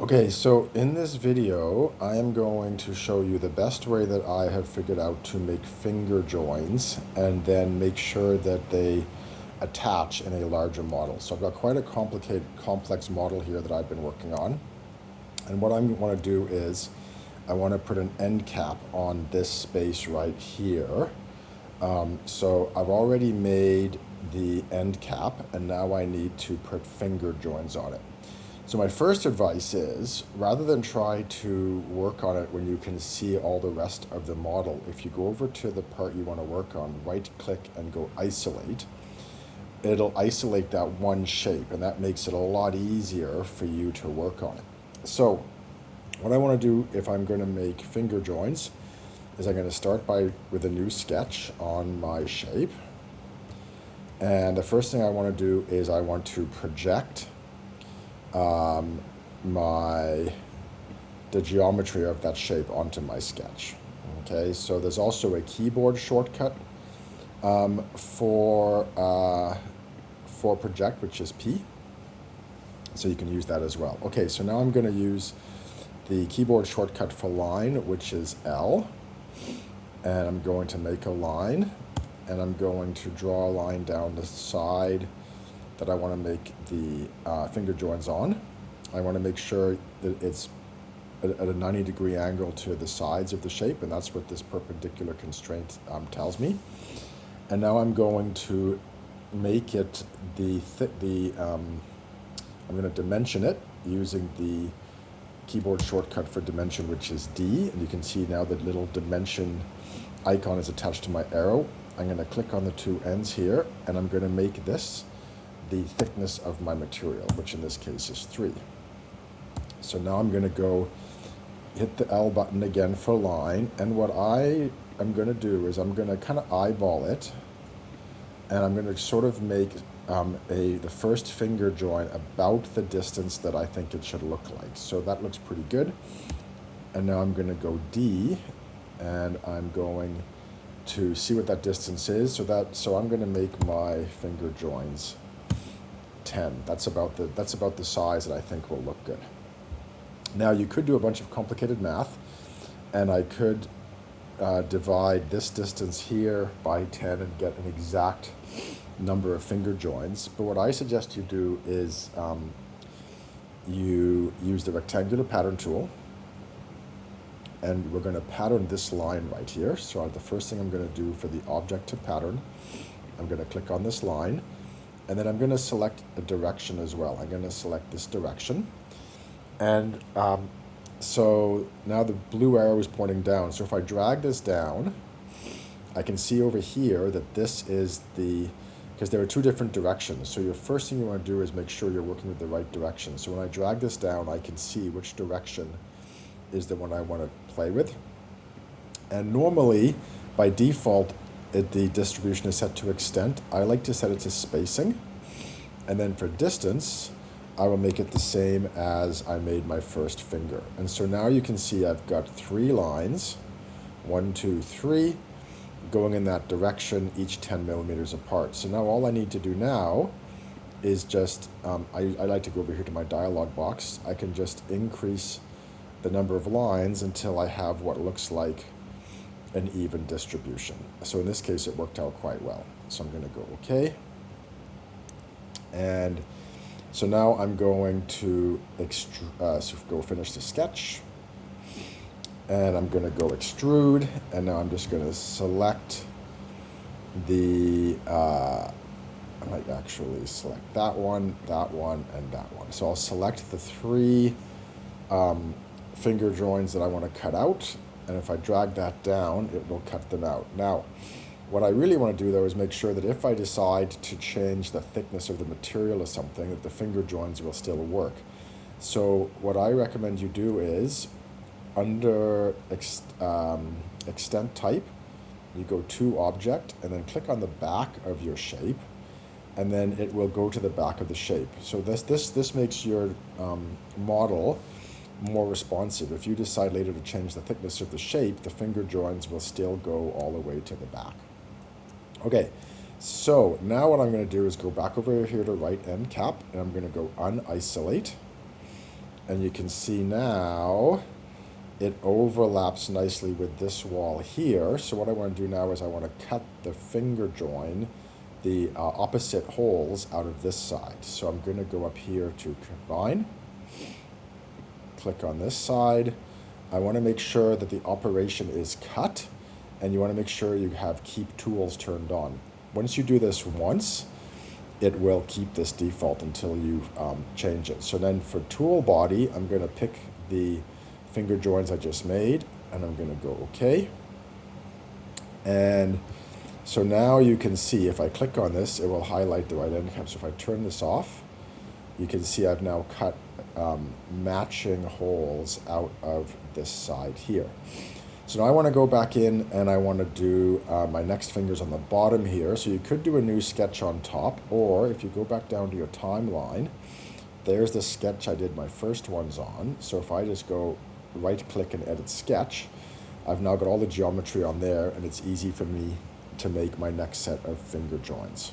Okay, so in this video, I am going to show you the best way that I have figured out to make finger joins and then make sure that they attach in a larger model. So I've got quite a complicated, complex model here that I've been working on. And what I want to do is I want to put an end cap on this space right here. So I've already made the end cap and now I need to put finger joins on it. So my first advice is, rather than try to work on it when you can see all the rest of the model, if you go over to the part you want to work on, right click and go isolate, it'll isolate that one shape and that makes it a lot easier for you to work on it. So what I want to do if I'm going to make finger joins is I'm going to start with a new sketch on my shape. And the first thing I want to do is I want to project the geometry of that shape onto my sketch. Okay, so there's also a keyboard shortcut for project, which is P. So you can use that as well. Okay, so now I'm going to use the keyboard shortcut for line, which is L. And I'm going to make a line, and I'm going to draw a line down the side that I want to make the finger joins on. I want to make sure that it's at a 90-degree angle to the sides of the shape, and that's what this perpendicular constraint tells me. And now I'm going to make it I'm going to dimension it using the keyboard shortcut for dimension, which is D, and you can see now the little dimension icon is attached to my arrow. I'm going to click on the two ends here, and I'm going to make this the thickness of my material, which in this case is 3. So now I'm going to go hit the L button again for line, and what I am going to do is I'm going to kind of eyeball it, and I'm going to sort of make the first finger join about the distance that I think it should look like. So that looks pretty good. And now I'm going to go D, and I'm going to see what that distance is. So I'm going to make my finger joins 10. That's about the size that I think will look good. Now you could do a bunch of complicated math, and I could divide this distance here by 10 and get an exact number of finger joins. But what I suggest you do is you use the rectangular pattern tool, and we're going to pattern this line right here. So the first thing I'm going to do for the object to pattern, I'm going to click on this line, and then I'm going to select a direction as well. I'm going to select this direction. And so now the blue arrow is pointing down. So if I drag this down, I can see over here that this is because there are two different directions. So your first thing you want to do is make sure you're working with the right direction. So when I drag this down, I can see which direction is the one I want to play with. And normally, by default, the distribution is set to extent. I like to set it to spacing. And then for distance, I will make it the same as I made my first finger. And so now you can see I've got 3 lines, 1, 2, 3, going in that direction, each 10 millimeters apart. So now all I need to do now is just, I like to go over here to my dialog box. I can just increase the number of lines until I have what looks like an even distribution. So in this case, it worked out quite well. So I'm going to go OK. And so now I'm going to go finish the sketch. And I'm going to go extrude. And now I'm just going to select I might actually select that one, and that one. So I'll select the 3 finger joins that I want to cut out. And if I drag that down, it will cut them out. Now, what I really want to do, though, is make sure that if I decide to change the thickness of the material or something, that the finger joins will still work. So what I recommend you do is, under extent type, you go to object, and then click on the back of your shape, and then it will go to the back of the shape. So this makes your model more responsive. If you decide later to change the thickness of the shape, the finger joins will still go all the way to the back. Okay, so now what I'm going to do is go back over here to right end cap, and I'm going to go unisolate. And you can see now it overlaps nicely with this wall here. So what I want to do now is I want to cut the finger join, the opposite holes out of this side. So I'm going to go up here to combine, click on this side. I want to make sure that the operation is cut, and you want to make sure you have keep tools turned on. Once you do this once, it will keep this default until you change it. So then for tool body, I'm going to pick the finger joins I just made, and I'm going to go OK. And so now you can see if I click on this, it will highlight the right end cap. So if I turn this off, you can see I've now cut matching holes out of this side here. So now I want to go back in and I want to do my next fingers on the bottom here. So you could do a new sketch on top, or if you go back down to your timeline, there's the sketch I did my first ones on. So if I just go right click and edit sketch, I've now got all the geometry on there, and it's easy for me to make my next set of finger joins.